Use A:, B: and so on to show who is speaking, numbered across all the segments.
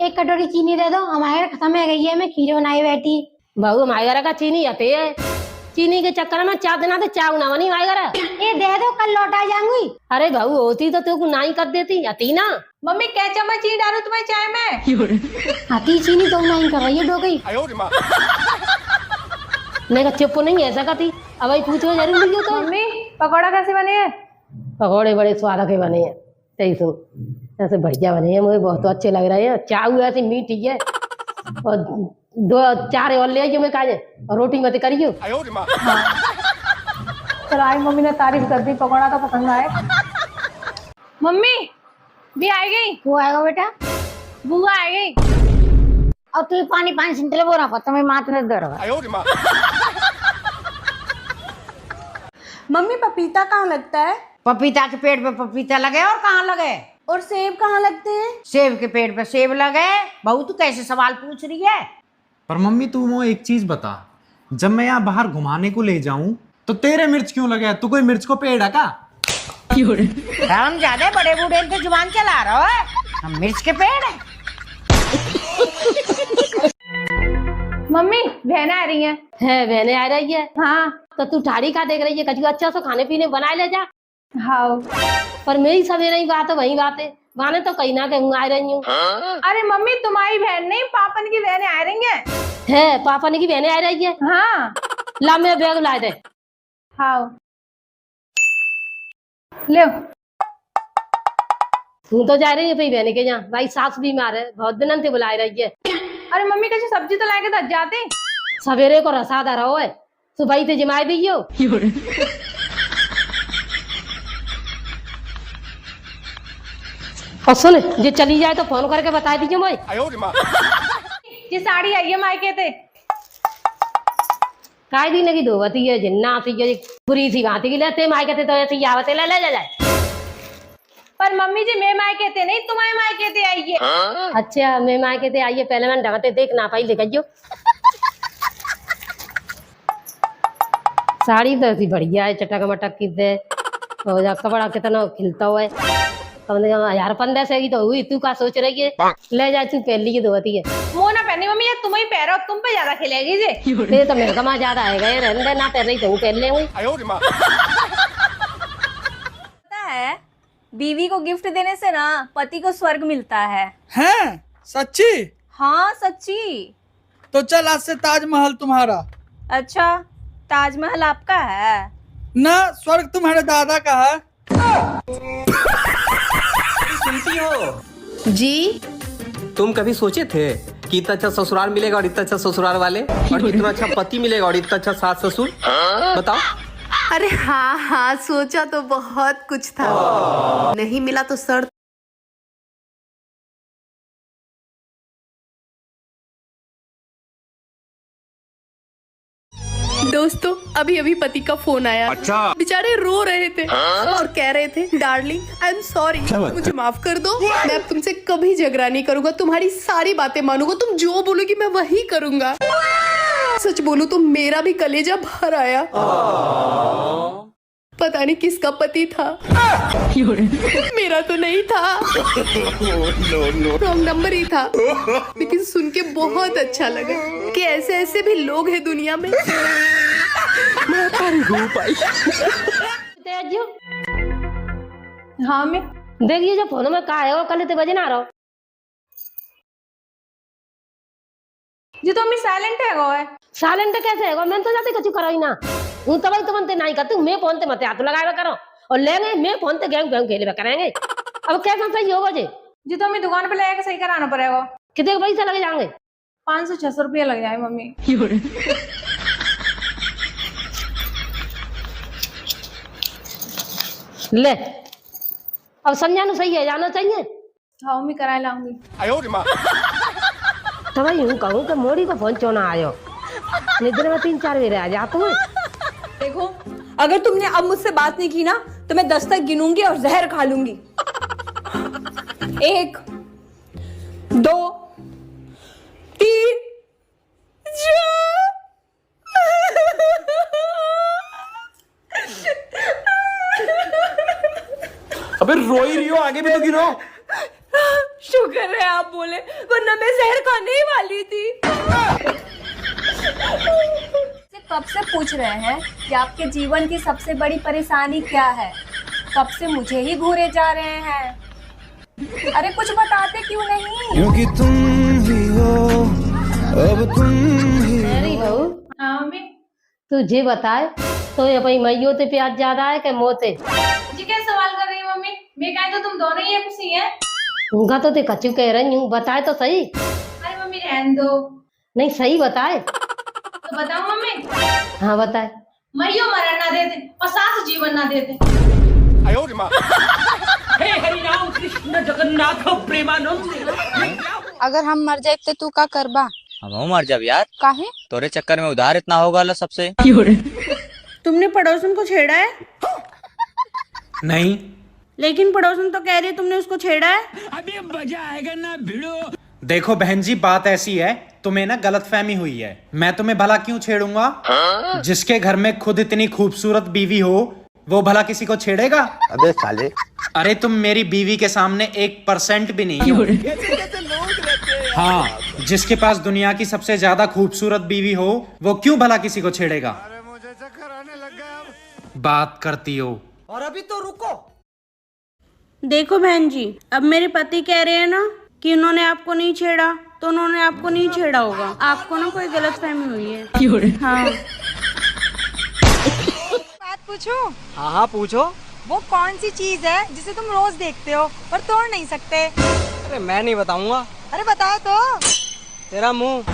A: एक कटोरी चीनी दे दो, हमारे घर खत्म है गई है, मैं खीर बनाई बैठी।
B: बहू हमारे घर का चीनी आते है, चीनी के चक्कर में चार दिन से चाव ना बनी हमारे घर।
A: ये दे दो, कल लौटा जाऊंगी।
B: अरे बहू होती तो तू नहीं कर देती, आती ना।
C: मम्मी क्या चम्मच चीनी डालू तुम्हारी चाय में?
A: आती चीनी तो नहीं कर रही है डोगई।
B: मैं चुप नहीं ऐसा करती, अब भाई पूछो जरूर लियो तो।
C: मम्मी पकौड़ा कैसे बने हैं?
B: पकौड़े बड़े स्वाद के बने हैं, सही सुन, ऐसे बढ़िया बने हैं, मुझे बहुत अच्छे लग रहे हैं। चाव ऐसी मीठी है, और 2-4 और ले आइयो मैं काजे, और रोटी मत करियो।
C: चलो आई मम्मी ने तारीफ कर दी, पकौड़ा तो पसंद आए। मम्मी भी आ गई।
A: वो आएगा बेटा,
C: बुआ आ गई।
A: और तू पानी पानी सिंटले बोल रहा, तुम्हें मात्र दर्द।
C: मम्मी पपीता कहाँ लगता है?
D: पपीता के पेड़ पे पपीता लगे और कहाँ लगे?
C: और सेब कहाँ लगते हैं?
D: सेब के पेड़ पे सेब लगे। बहू तू कैसे सवाल पूछ रही है?
E: पर मम्मी तू वो एक चीज बता, जब मैं यहाँ बाहर घुमाने को ले जाऊं तो तेरे मिर्च क्यों लगे? तू कोई मिर्च को पेड़ है का?
D: हम ज्यादा बड़े बूढ़े पे जुबान चला रहा है, हम मिर्च के पेड़ है।
C: मम्मी बहनें आ रही हैं।
B: है बहने आ रही है?
C: हाँ।
B: तो तू ठाड़ी का देख रही है, कछु अच्छा सा खाने पीने बनाए ले जा।
C: हाँ
B: पर मेरी सवेरे ही बात है, वही बात है, गाने तो कहीं ना कहीं आ रही हूँ।
C: अरे मम्मी तुम्हारी बहन नहीं, पापन की बहनें आ रही हैं।
B: है पापा ने की बहने आ रही है?
C: हाँ।
B: ला मेरा बैग ला दे।
C: हाँ ले।
B: तू तो जा रही है भाई बहने के यहाँ, भाई सास बीमार है, बहुत दिन से बुला रही है।
C: अरे मम्मी कैसे सब्जी तो लाके दस जाते।
B: सवेरे को रसादा रहो है, सुबह ही तो जमाए दियो। और सुन, जो चली जाए तो फोन करके बता दीजिए मैं।
C: ये साड़ी आई है मायके थे।
B: काय दी लगी धोवती है, जिन्ना आती है, बुरी सी भांति की लेते माय कहते तो ऐसी आवते ले जाए।
C: पर मम्मी जी मैं मायके थे नहीं, तुम्हारे मायके थे आई है।
B: अच्छा मैं माय कहते आइए, पहले मैंने ढंगते देख ना पाई लिखियो। साड़ी तो ऐसी बढ़िया है, चटक मटक की दे, और कपड़ा कितना खिलता हुआ है, कम से कम 1000-1500 से ही तो हुई। तू का सोच रही है? ले जा तू पहन ली धोती है।
C: वो ना पहनी मम्मी, ये तुम ही पहनो, तुम पे ज्यादा खिलेगी जी।
B: ये तो मेरे कमा ज्यादा है गए, रहने दे, ना पहन रही तो वो पहन लेंगे।
F: पता है बीवी को गिफ्ट देने से ना पति को स्वर्ग मिलता है।
G: हैं? सच्ची?
F: हाँ सच्ची।
G: तो चल आज से ताजमहल तुम्हारा।
F: अच्छा ताजमहल आपका है?
G: ना, स्वर्ग तुम्हारे दादा का है।
H: सुनती हो
F: जी।
H: तुम कभी सोचे थे कि इतना अच्छा ससुराल मिलेगा और इतना अच्छा ससुराल वाले, और इतना अच्छा पति मिलेगा और इतना अच्छा सास ससुर? बताओ।
I: अरे हाँ हाँ, सोचा तो बहुत कुछ था, नहीं मिला तो सर। दोस्तों अभी अभी पति का फोन आया। अच्छा। बेचारे रो रहे थे और कह रहे थे डार्लिंग आई एम सॉरी, मुझे माफ कर दो, मैं अब तुमसे कभी झगड़ा नहीं करूंगा, तुम्हारी सारी बातें मानूंगा, तुम जो बोलोगी मैं वही करूंगा। सच बोलूं तो मेरा भी कलेजा भर आया। पता नहीं किसका पति था, मेरा तो नहीं था, रॉन्ग नंबर ही था, लेकिन सुन के बहुत अच्छा लगा कि ऐसे ऐसे भी लोग हैं दुनिया में।
C: हाँ मैं
B: देखिए जो फोन में कहा है वो कल इतने बजे ना रहो
C: जी। तो मम्मी साइलेंट है गो है।
B: साइलेंट कैसे है? मैं तो जाते कुछ करो ही ना, हूँ तब तो बनते नहीं करती, मैं फोन ते मत हाथ लगाए करो और लेंगे, मैं फोन ते गेम गेम खेले करेंगे। अब कैसा सही होगा जी?
C: तो मम्मी दुकान पे लेके सही कराना पड़ेगा।
B: कितने पैसे लगे जाएंगे?
C: 500-600 रुपया लग जाए मम्मी।
B: ले अब समझाना सही है, जाना चाहिए।
C: हाँ मम्मी करा लाऊंगी।
B: तो भाई यूँ कहूँ कि मोड़ी का फोन क्यों ना आयो, निद्र में 3-4 बजे आ जाते हुए।
F: देखो अगर तुमने अब मुझसे बात नहीं की ना तो मैं 10 तक गिनूंगी और जहर खा लूंगी। 1 2 3 4।
E: अबे रो ही रही हो, आगे भी तो गिनो।
F: शुक्र कर रहे हैं आप बोले, वरना मैं जहर खाने ही वाली थी। कब से पूछ रहे हैं कि आपके जीवन की सबसे बड़ी परेशानी क्या है? कब से मुझे ही घूरे जा रहे हैं। अरे कुछ बताते क्यों नहीं?
G: क्योंकि तुम ही हो, अब तुम ही।
B: मेरी बहू
C: हाँ मम्मी
B: तुझे बताए तो ये भाई मैयो ते प्याज ज्यादा है कि मोते?
C: जी क्या सवाल कर रही है मम्मी? मैं कहे तो तुम दोनों ही एक सी है।
B: उनका तो ते कच्चू कह रही हूँ, बताए तो सही।
C: अरे मम्मी रहने दो।
B: नहीं सही बताए।
C: तो बताओ मम्मी।
B: हाँ बताए।
C: मैयो मरण ना देते और सास जीवन ना देते।
J: अगर हम मर जाए तो तू का करबा?
H: हम मर जाब यार,
J: काहे?
H: तोरे चक्कर में उधार इतना होगा ला सबसे।
F: तुमने पड़ोसन को छेड़ा है?
E: नहीं।
F: लेकिन पड़ोसन तो कह रही है तुमने उसको छेड़ा है।
E: देखो बहन जी, बात ऐसी है, तुम्हें ना गलतफहमी हुई है। मैं तुम्हें भला क्यों छेड़ूंगा? जिसके घर में खुद इतनी खूबसूरत बीवी हो वो भला किसी को छेड़ेगा?
H: अबे साले।
E: अरे तुम मेरी बीवी के सामने 1% भी नहीं हो। हाँ, जिसके पास दुनिया की सबसे ज्यादा खूबसूरत बीवी हो वो क्यों भला किसी को छेड़ेगा? बात करती हो।
H: और अभी तो रुको।
F: देखो बहन जी, अब मेरे पति कह रहे हैं ना कि उन्होंने आपको नहीं छेड़ा, तो उन्होंने आपको नहीं छेड़ा होगा। आपको ना कोई गलतफहमी हुई है। हाँ।
J: बात पूछो?
H: हाँ पूछो।
J: वो कौन सी चीज है जिसे तुम रोज देखते हो पर तोड़ नहीं सकते?
H: अरे मैं नहीं बताऊंगा।
J: अरे बताओ तो।
H: तेरा मुंह।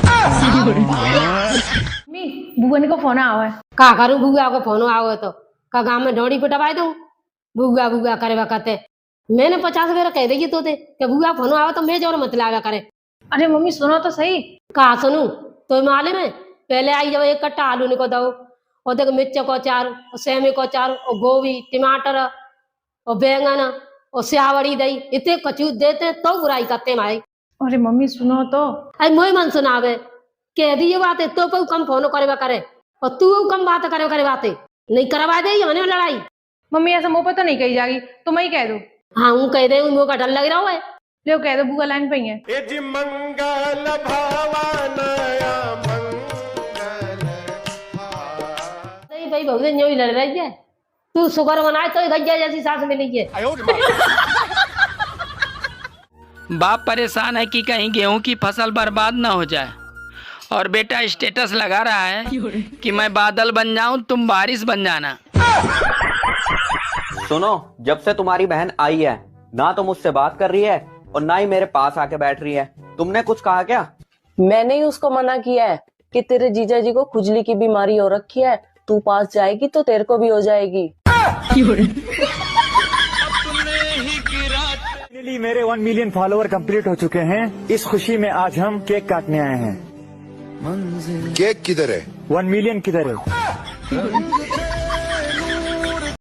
C: मम्मी बुआ को फोन आवा है।
B: का करूँ बुआ को फोन आओ तो का गाँव में ढोड़ी पे दबाई दूँ? बुआ बुआ करे वक़्ते मैंने 50 बेर कह दी तो कि बुआ फोन आओ तो मैं जोर मत लावा करे।
C: अरे मम्मी सुनो तो सही।
B: कहा सुनू? तो मालूम है पहले आई जब एक कट्टा आलू निको दो और देख मिर्च को अचार और सेमे को अचार और गोभी टमाटर और बैंगन और स्यावड़ी दई इतने कचू देते तो बुराई करते माई।
C: अरे मम्मी सुनो तो।
B: अरे मोई मन सुनावे कह दी ये बात तो पे कम फोन करे करे और तू कम बात करे बातें नहीं करवा दे हमने लड़ाई।
C: मम्मी ऐसा मुंह पर तो नहीं कही जाएगी, तुम ही कह दो।
B: हाँ हूँ कह दे मुँह का डर लग रहा है।
C: लो कह दो बुआ लाइन पे ही है।
B: भाई बहुत न्यू ही लड़ रही है। तू शुगर बनाए तो गज्जा जैसी सास मिली है।
K: बाप परेशान है कि कहीं गेहूं की फसल बर्बाद ना हो जाए और बेटा स्टेटस लगा रहा है कि मैं बादल बन जाऊं तुम बारिश बन जाना।
H: सुनो, जब से तुम्हारी बहन आई है ना तो मुझसे बात कर रही है और ना ही मेरे पास आके बैठ रही है। तुमने कुछ कहा क्या?
L: मैंने ही उसको मना किया है कि तेरे जीजा जी को खुजली की बीमारी हो रखी है, तू पास जाएगी तो तेरे को भी हो जाएगी।
M: मेरे 1 मिलियन फॉलोवर कंप्लीट हो चुके हैं। इस खुशी में आज हम केक काटने आए हैं।
N: केक किधर है?
M: 1 मिलियन किधर है?